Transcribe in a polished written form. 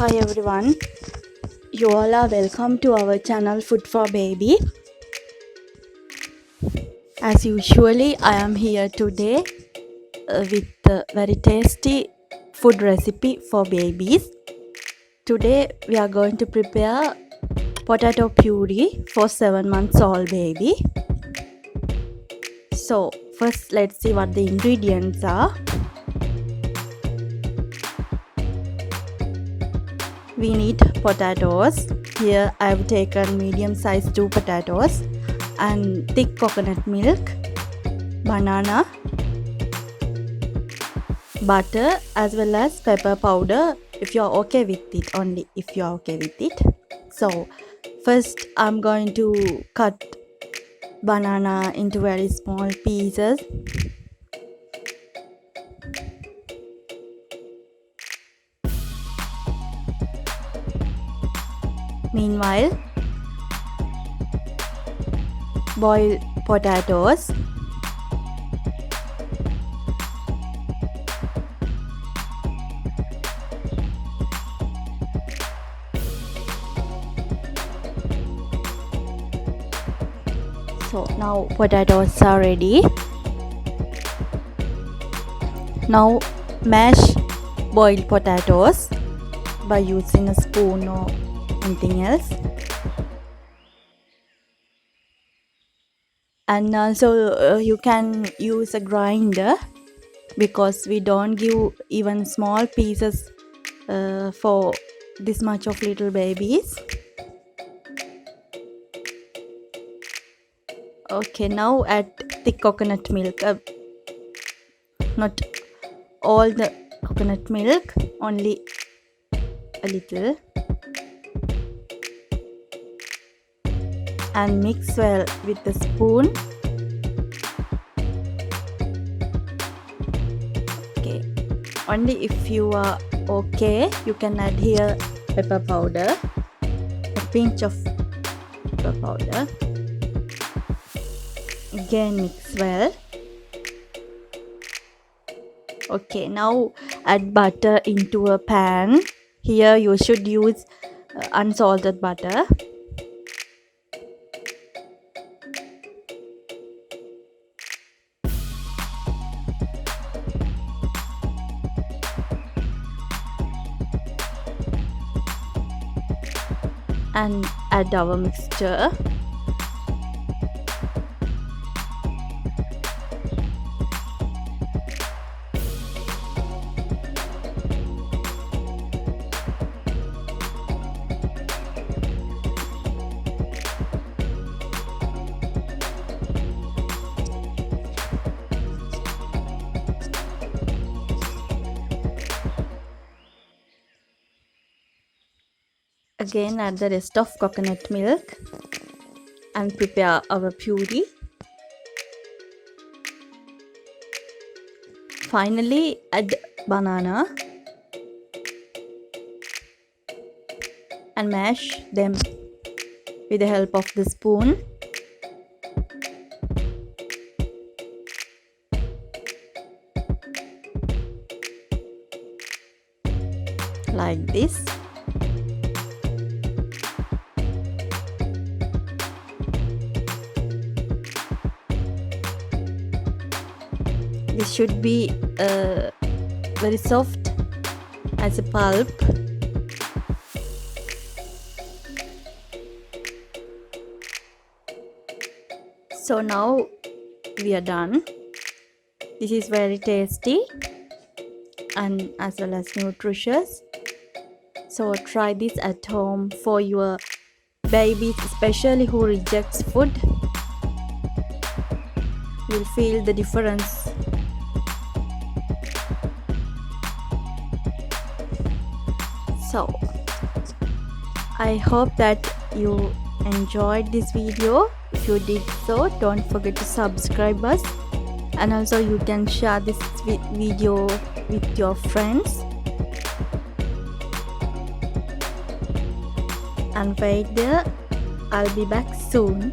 Hi everyone, you all are welcome to our channel Food for Baby. As usually, I am here today with a very tasty food recipe for babies. Today we are going to prepare potato puree for 7 months old baby. So first let's see what the ingredients are. We need potatoes. Here I have taken medium sized 2 potatoes and thick coconut milk, banana, butter as well as pepper powder if you are okay with it, only if you are okay with it. So first I'm going to cut banana into very small pieces. Meanwhile, boil potatoes. So now potatoes are ready. Now mash boiled potatoes by using a spoon or anything else. And also you can use a grinder because we don't give even small pieces for this much of little babies. Okay, now add thick coconut milk. Not all the coconut milk, only a little. And mix well with the spoon. Okay, only if you are okay, you can add here pepper powder, a pinch of pepper powder. Again mix well. Okay, now add butter into a pan. Here you should use unsalted butter. And add our mixture. Again add the rest of coconut milk and prepare our puree. Finally add banana and mash them with the help of the spoon. Like this. This should be very soft as a pulp. So now we are done. This is very tasty and as well as nutritious. So try this at home for your babies, especially who rejects food. You'll feel the difference. So I hope that you enjoyed this video. If you did so, don't forget to subscribe us, and also you can share this video with your friends. And wait there, I'll be back soon.